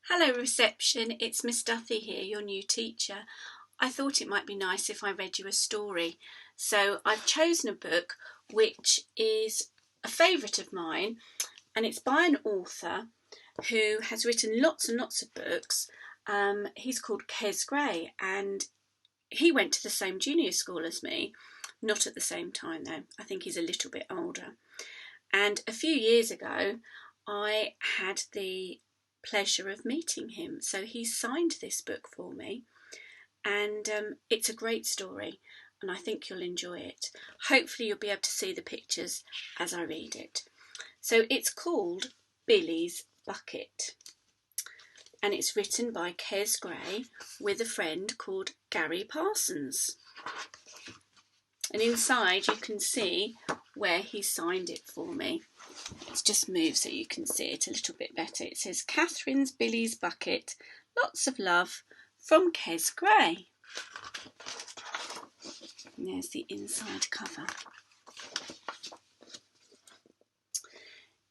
Hello reception, it's Miss Duthie here, your new teacher. I thought it might be nice if I read you a story. So I've chosen a book which is a favourite of mine, and it's by an author who has written lots and lots of books. He's called Kes Gray, and he went to the same junior school as me. Not at the same time though, I think he's a little bit older. And a few years ago I had the pleasure of meeting him, so he signed this book for me, and it's a great story and I think you'll enjoy it. Hopefully you'll be able to see the pictures as I read it. So it's called Billy's Bucket, and it's written by Kes Gray with a friend called Gary Parsons, and inside you can see where he signed it for me. Let's just move so you can see it a little bit better. It says Catherine's Billy's Bucket, lots of love from Kes Gray. And there's the inside cover.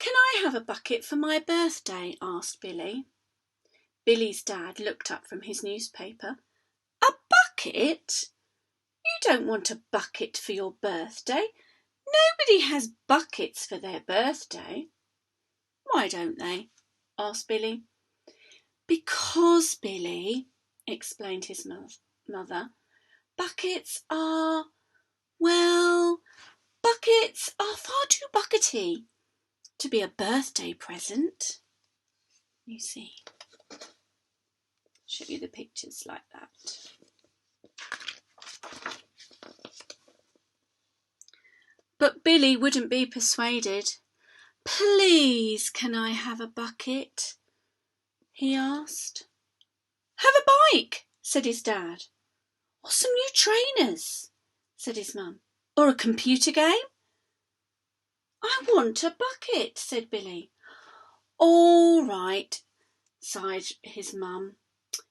Can I have a bucket for my birthday? Asked Billy. Billy's dad looked up from his newspaper. A bucket? You don't want a bucket for your birthday. Nobody has buckets for their birthday. Why don't they? Asked Billy. Because, Billy, explained his mother, buckets are far too buckety to be a birthday present. You see. Show you the pictures like that. But Billy wouldn't be persuaded. Please, can I have a bucket? He asked. Have a bike, said his dad. Or some new trainers, said his mum. Or a computer game? I want a bucket, said Billy. All right, sighed his mum.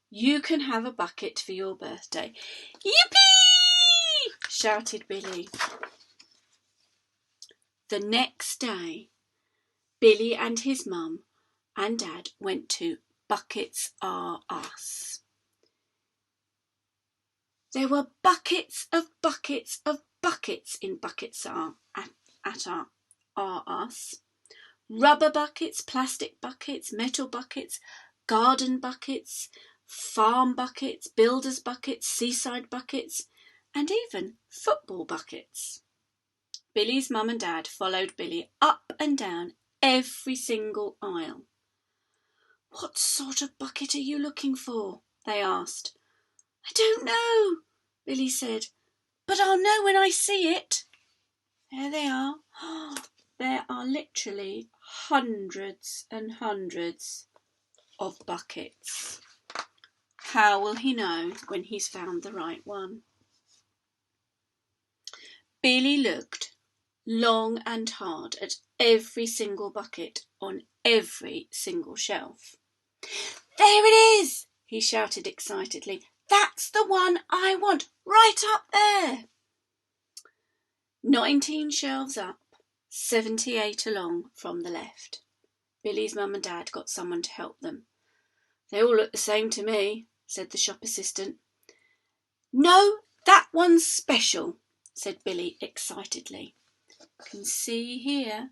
You can have a bucket for your birthday. Yippee! Shouted Billy. The next day, Billy and his mum and dad went to Buckets Are Us. There were buckets of buckets of buckets in Buckets Are Us. Rubber buckets, plastic buckets, metal buckets, garden buckets, farm buckets, builder's buckets, seaside buckets, and even football buckets. Billy's mum and dad followed Billy up and down every single aisle. What sort of bucket are you looking for? They asked. I don't know, Billy said, but I'll know when I see it. There they are. There are literally hundreds and hundreds of buckets. How will he know when he's found the right one? Billy looked long and hard at every single bucket on every single shelf. There it is, he shouted excitedly. That's the one I want, right up there. 19 shelves up, 78 along from the left. Billy's mum and dad got someone to help them. They all look the same to me, said the shop assistant. No, that one's special, said Billy excitedly. You can see here,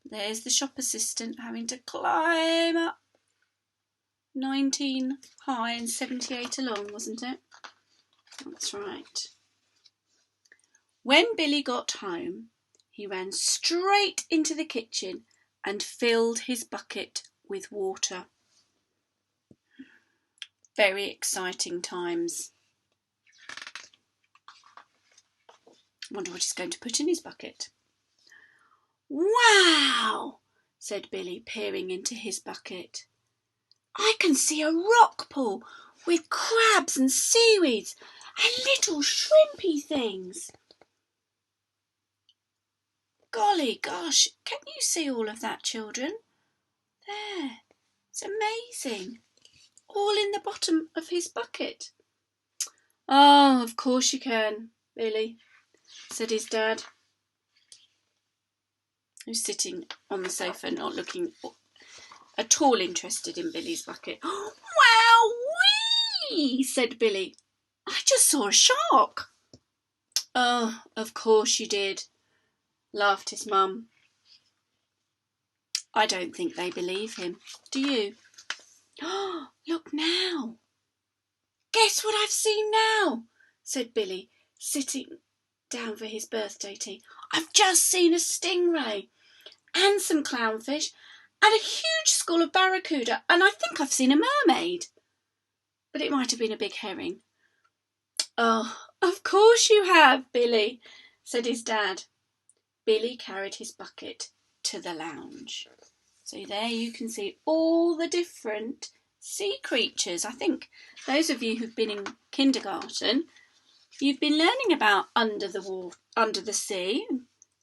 there's the shop assistant having to climb up. 19 high and 78 along, wasn't it? That's right. When Billy got home, he ran straight into the kitchen and filled his bucket with water. Very exciting times. I wonder what he's going to put in his bucket. Wow, said Billy, peering into his bucket. I can see a rock pool with crabs and seaweeds and little shrimpy things. Golly gosh, can you see all of that, children? There, it's amazing. All in the bottom of his bucket. Oh, of course you can, Billy, said his dad, who's sitting on the sofa not looking at all interested in Billy's bucket. "Wow-wee!" said Billy. "I just saw a shark." "Oh, of course you did," laughed his mum. I don't think they believe him. Do you? "Oh, look now. Guess what I've seen now," said Billy, sitting down for his birthday tea. "I've just seen a stingray and some clownfish and a huge school of barracuda, and I think I've seen a mermaid. But it might have been a big herring." "Oh, of course you have, Billy," said his dad. Billy carried his bucket to the lounge. So there you can see all the different sea creatures. I think those of you who've been in kindergarten, you've been learning about under the sea,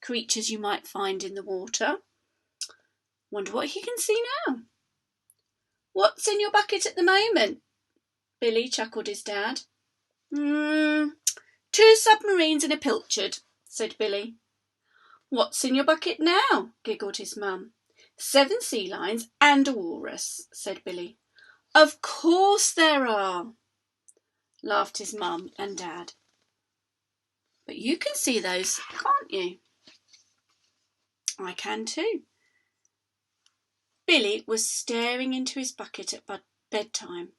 creatures you might find in the water. Wonder what you can see now. "What's in your bucket at the moment?" Billy chuckled his dad. "Two submarines and a pilchard," said Billy. "What's in your bucket now?" giggled his mum. "7 sea lions and a walrus," said Billy. "Of course there are," laughed his mum and dad. "But you can see those, can't you?" "I can too." Billy was staring into his bucket at bedtime.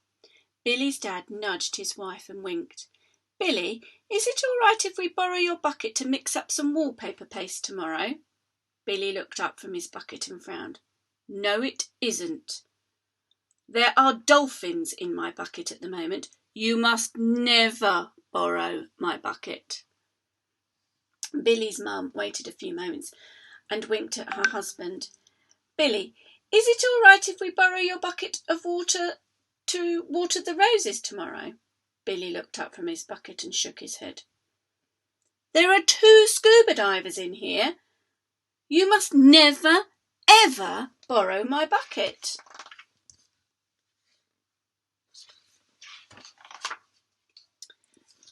Billy's dad nudged his wife and winked. "Billy, is it all right if we borrow your bucket to mix up some wallpaper paste tomorrow?" Billy looked up from his bucket and frowned. "No, it isn't. There are dolphins in my bucket at the moment. You must never borrow my bucket." Billy's mum waited a few moments and winked at her husband. "Billy, is it all right if we borrow your bucket of water to water the roses tomorrow?" Billy looked up from his bucket and shook his head. "There are 2 scuba divers in here. You must never, ever borrow my bucket."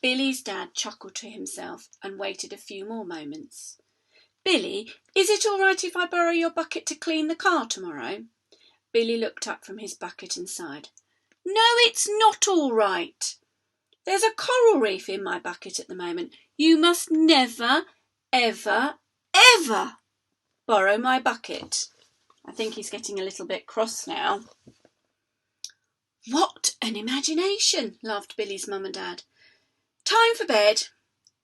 Billy's dad chuckled to himself and waited a few more moments. "Billy, is it all right if I borrow your bucket to clean the car tomorrow?" Billy looked up from his bucket and sighed. "No, it's not all right. There's a coral reef in my bucket at the moment. You must never, ever, ever borrow my bucket." I think he's getting a little bit cross now. "What an imagination," laughed Billy's mum and dad. "Time for bed."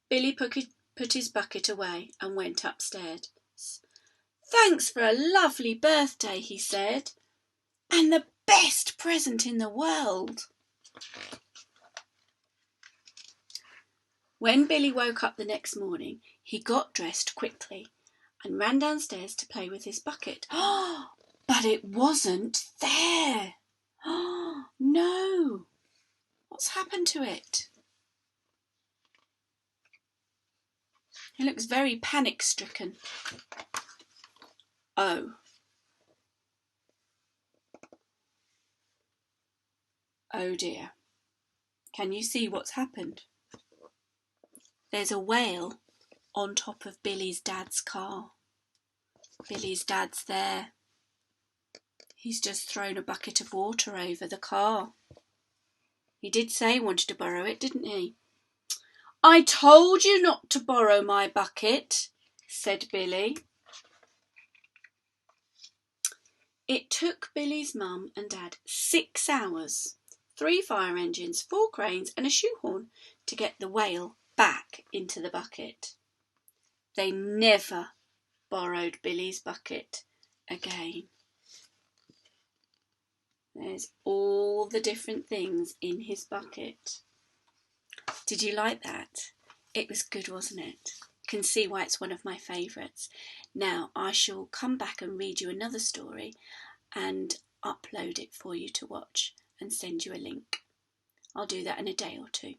Billy put his bucket away and went upstairs. "Thanks for a lovely birthday," he said, "and the best present in the world." When Billy woke up the next morning, he got dressed quickly and ran downstairs to play with his bucket. But it wasn't there. No! What's happened to it? He looks very panic-stricken. Oh. Oh dear. Can you see what's happened? There's a whale on top of Billy's dad's car. Billy's dad's there. He's just thrown a bucket of water over the car. He did say he wanted to borrow it, didn't he? "I told you not to borrow my bucket," said Billy. It took Billy's mum and dad 6 hours, 3 fire engines, 4 cranes and a shoehorn to get the whale back into the bucket. They never borrowed Billy's bucket again. There's all the different things in his bucket. Did you like that? It was good, wasn't it? You can see why it's one of my favourites. Now I shall come back and read you another story and upload it for you to watch and send you a link. I'll do that in a day or 2.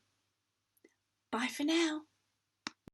Bye for now.